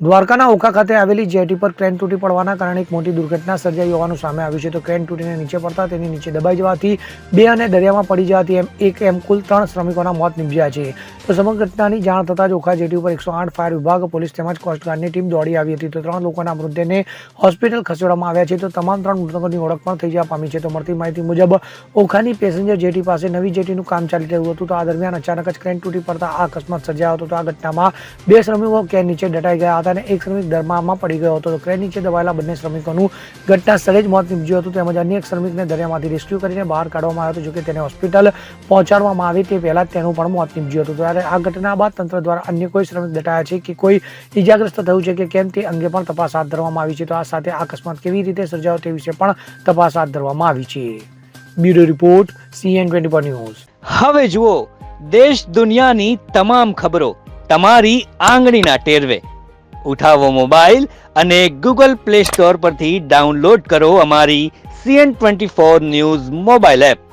દ્વારકાના ઓખા ખાતે આવેલી જેટી પર ક્રેન તૂટી પડવાના કારણે એક મોટી દુર્ઘટના સર્જાઈ હોવાનું સામે આવ્યું છે. તો ક્રેન તૂટીને નીચે પડતા તેની નીચે દબાઈ જવાથી 2 અને દરિયામાં પડી જવાથી એમ કુલ 3 શ્રમિકોના મોત નીપજ્યા છે. તો સમગ્ર ઘટનાની જાણ થતાં જ ઓખા જેટી ઉપર 108 ફાયર વિભાગ, પોલીસ તેમજ કોસ્ટગાર્ડની ટીમ દોડી આવી હતી. તો 3 લોકોના મૃતદેહને હોસ્પિટલ ખસેડવામાં આવ્યા છે. તો તમામ 3 મૃતકોની ઓળખ પણ થઈ જવા પામી છે. તો મળતી માહિતી મુજબ ઓખાની પેસેન્જર જેટી પાસે નવી જેટીનું કામ ચાલી રહ્યું હતું. તો આ દરમિયાન અચાનક જ ક્રેન તૂટી પડતા આ અકસ્માત સર્જાયો હતો. તો આ ઘટનામાં 2 શ્રમિકો ક્રેન નીચે દટાઈ ગયા હતા અને એક શ્રમિક દરમામાં પડી ગયો હતો. તો ક્રેન નીચે દબાયેલા બંને શ્રમિકોનું ઘટના સ્થળે જ મોત નીપજ્યું હતું. તેમજ અન્ય એક શ્રમિકને દરિયામાંથી રેસ્ક્યુ કરીને બહાર કાઢવામાં આવ્યો હતો. જોકે તેને હોસ્પિટલ પહોંચાડવામાં આવી તે પહેલા જ તેનું પણ મોત નીપજ્યું હતું. ત્યારે આ ઘટના બાદ તંત્ર દ્વારા અન્ય કોઈ શ્રમિક દટાયા છે કે કોઈ ઈજાગ્રસ્ત થયું છે કે કેમ તે અંગે પણ તપાસ હાથ ધરવામાં આવી છે. તો આ સાથે આ અકસ્માત કેવી રીતે સર્જાયો તે વિશે પણ તપાસ હાથ ધરવામાં આવી છે. Bureau report CN24 news. હવે જુઓ દેશ દુનિયાની તમામ ખબરો તમારી આંગળીના ટેરવે. ઉઠાવો મોબાઈલ અને Google Play Store પરથી ડાઉનલોડ કરો અમારી CN24 ન્યૂઝ મોબાઈલ એપ.